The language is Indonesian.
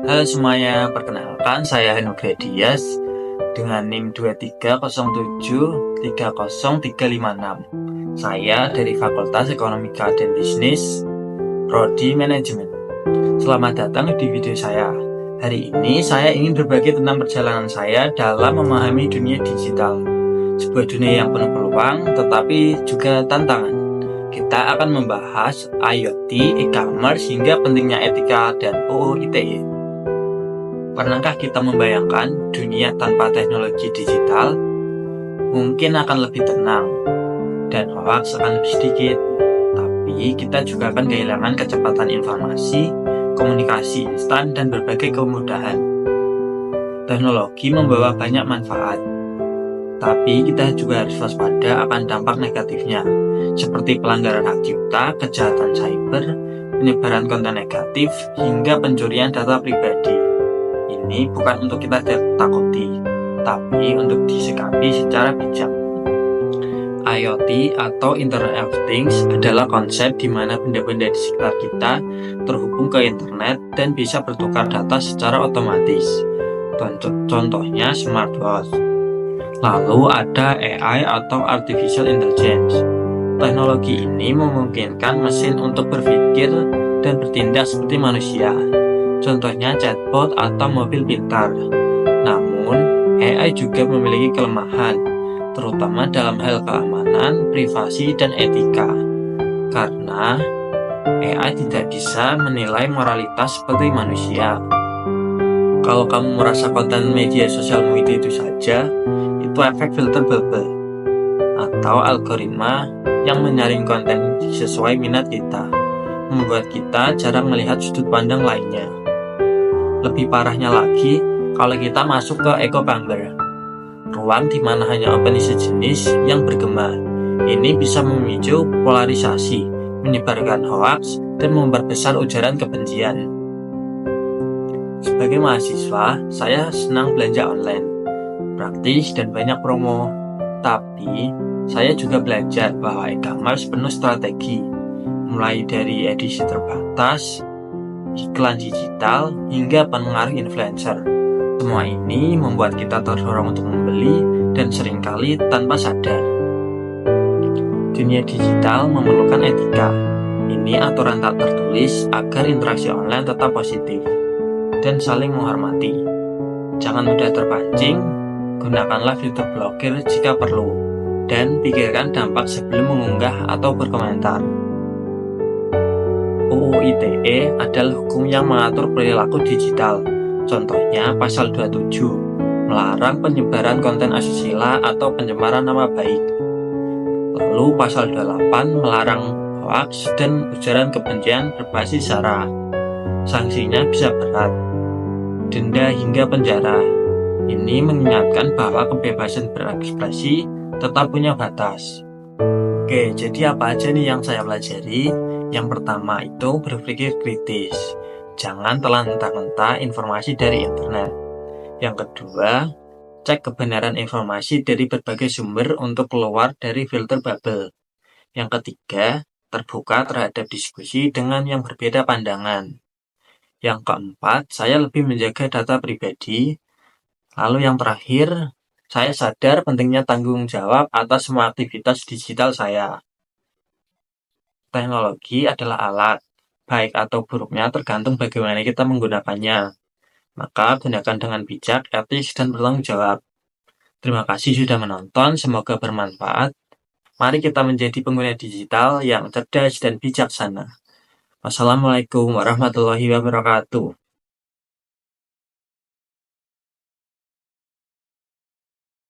Halo semuanya, perkenalkan saya Henugra Dias dengan NIM 23073030356. Saya dari Fakultas Ekonomika dan Bisnis, Prodi Manajemen. Selamat datang di video saya. Hari ini saya ingin berbagi tentang perjalanan saya dalam memahami dunia digital. Sebuah dunia yang penuh peluang tetapi juga tantangan. Kita akan membahas IoT, e-commerce, hingga pentingnya etika dan UU ITE. Pernahkah kita membayangkan dunia tanpa teknologi digital? Mungkin akan lebih tenang dan hoax akan lebih sedikit. Tapi kita juga akan kehilangan kecepatan informasi, komunikasi instan, dan berbagai kemudahan. Teknologi membawa banyak manfaat, tapi kita juga harus waspada akan dampak negatifnya, seperti pelanggaran hak cipta, kejahatan cyber, penyebaran konten negatif, hingga pencurian data pribadi. Ini bukan untuk kita takuti, tapi untuk disikapi secara bijak. IoT atau Internet of Things adalah konsep di mana benda-benda di sekitar kita terhubung ke internet dan bisa bertukar data secara otomatis. Contohnya smartwatch. Lalu ada AI atau Artificial Intelligence. Teknologi ini memungkinkan mesin untuk berpikir dan bertindak seperti manusia. Contohnya chatbot atau mobil pintar. Namun, AI juga memiliki kelemahan, terutama dalam hal keamanan, privasi, dan etika. Karena AI tidak bisa menilai moralitas seperti manusia. Kalau kamu merasa konten media sosialmu itu saja, itu efek filter bubble atau algoritma yang menyaring konten sesuai minat kita, membuat kita jarang melihat sudut pandang lainnya. Lebih parahnya lagi, kalau kita masuk ke echo chamber, ruang di mana hanya opini sejenis yang bergema. Ini bisa memicu polarisasi, menyebarkan hoaks, dan memperbesar ujaran kebencian. Sebagai mahasiswa, saya senang belanja online, praktis dan banyak promo. Tapi, saya juga belajar bahwa e-commerce penuh strategi, mulai dari edisi terbatas, iklan digital, hingga pengaruh influencer. Semua ini membuat kita terdorong untuk membeli dan seringkali tanpa sadar. Dunia digital memerlukan etika. Ini aturan tak tertulis agar interaksi online tetap positif dan saling menghormati. Jangan mudah terpancing, gunakanlah filter blokir jika perlu, dan pikirkan dampak sebelum mengunggah atau berkomentar. UU ITE adalah hukum yang mengatur perilaku digital. Contohnya pasal 27, melarang penyebaran konten asusila atau pencemaran nama baik. Lalu pasal 28, melarang hoaks dan ujaran kebencian berbasis sara. Sanksinya bisa berat, denda hingga penjara. Ini mengingatkan bahwa kebebasan berekspresi tetap punya batas. Oke, jadi apa aja nih yang saya pelajari? Yang pertama itu berpikir kritis. Jangan telan mentah-mentah informasi dari internet. Yang kedua, cek kebenaran informasi dari berbagai sumber untuk keluar dari filter bubble. Yang ketiga, terbuka terhadap diskusi dengan yang berbeda pandangan. Yang keempat, saya lebih menjaga data pribadi. Lalu yang terakhir, saya sadar pentingnya tanggung jawab atas semua aktivitas digital saya. Teknologi adalah alat, baik atau buruknya tergantung bagaimana kita menggunakannya. Maka gunakan dengan bijak, etis, dan bertanggung jawab. Terima kasih sudah menonton, semoga bermanfaat. Mari kita menjadi pengguna digital yang cerdas dan bijaksana. Wassalamualaikum warahmatullahi wabarakatuh.